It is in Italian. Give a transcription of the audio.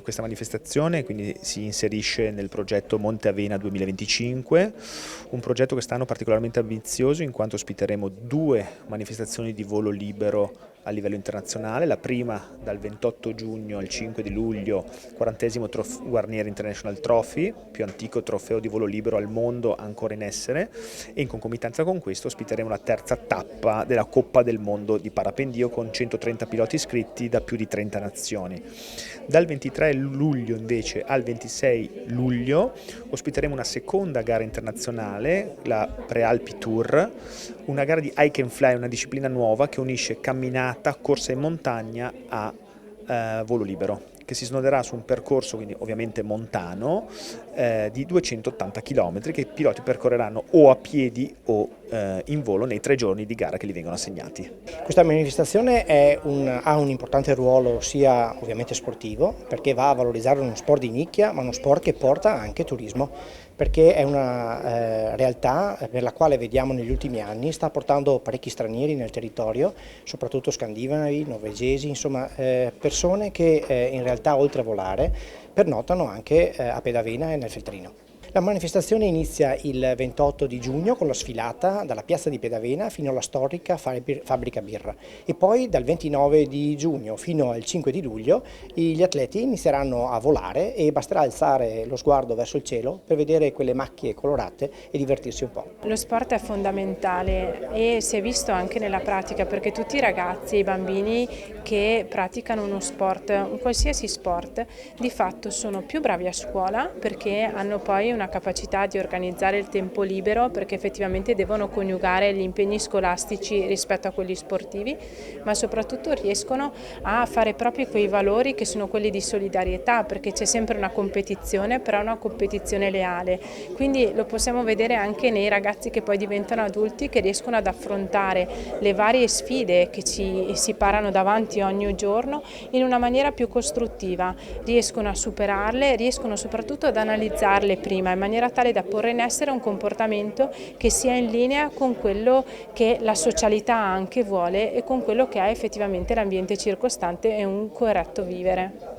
Questa manifestazione quindi si inserisce nel progetto Monte Avena 2025, un progetto quest'anno particolarmente ambizioso in quanto ospiteremo 2 manifestazioni di volo libero a livello internazionale, la prima dal 28 giugno al 5 di luglio, 40° Guarnieri International Trophy, più antico trofeo di volo libero al mondo ancora in essere, e in concomitanza con questo ospiteremo la terza tappa della Coppa del Mondo di parapendio con 130 piloti iscritti da più di 30 nazioni. Dal 23 luglio invece al 26 luglio ospiteremo una seconda gara internazionale, la Prealpi Tour, una gara di hike and fly, una disciplina nuova che unisce camminata, corsa in montagna a volo libero, che si snoderà su un percorso quindi ovviamente montano di 280 km che i piloti percorreranno o a piedi o in volo nei 3 giorni di gara che gli vengono assegnati. Questa manifestazione ha un importante ruolo sia ovviamente sportivo, perché va a valorizzare uno sport di nicchia, ma uno sport che porta anche turismo, perché è una realtà per la quale vediamo negli ultimi anni sta portando parecchi stranieri nel territorio, soprattutto scandinavi, norvegesi, insomma persone che in realtà oltre a volare pernottano anche a Pedavena e nel Feltrino. La manifestazione inizia il 28 di giugno con la sfilata dalla piazza di Pedavena fino alla storica fabbrica birra e poi dal 29 di giugno fino al 5 di luglio gli atleti inizieranno a volare e basterà alzare lo sguardo verso il cielo per vedere quelle macchie colorate e divertirsi un po'. Lo sport è fondamentale e si è visto anche nella pratica, perché tutti i ragazzi e i bambini che praticano uno sport, un qualsiasi sport, di fatto sono più bravi a scuola perché hanno poi una capacità di organizzare il tempo libero, perché effettivamente devono coniugare gli impegni scolastici rispetto a quelli sportivi, ma soprattutto riescono a fare proprio quei valori che sono quelli di solidarietà, perché c'è sempre una competizione, però una competizione leale. Quindi lo possiamo vedere anche nei ragazzi che poi diventano adulti, che riescono ad affrontare le varie sfide che si parano davanti ogni giorno in una maniera più costruttiva, riescono a superarle, riescono soprattutto ad analizzarle prima, in maniera tale da porre in essere un comportamento che sia in linea con quello che la socialità anche vuole e con quello che è effettivamente l'ambiente circostante e un corretto vivere.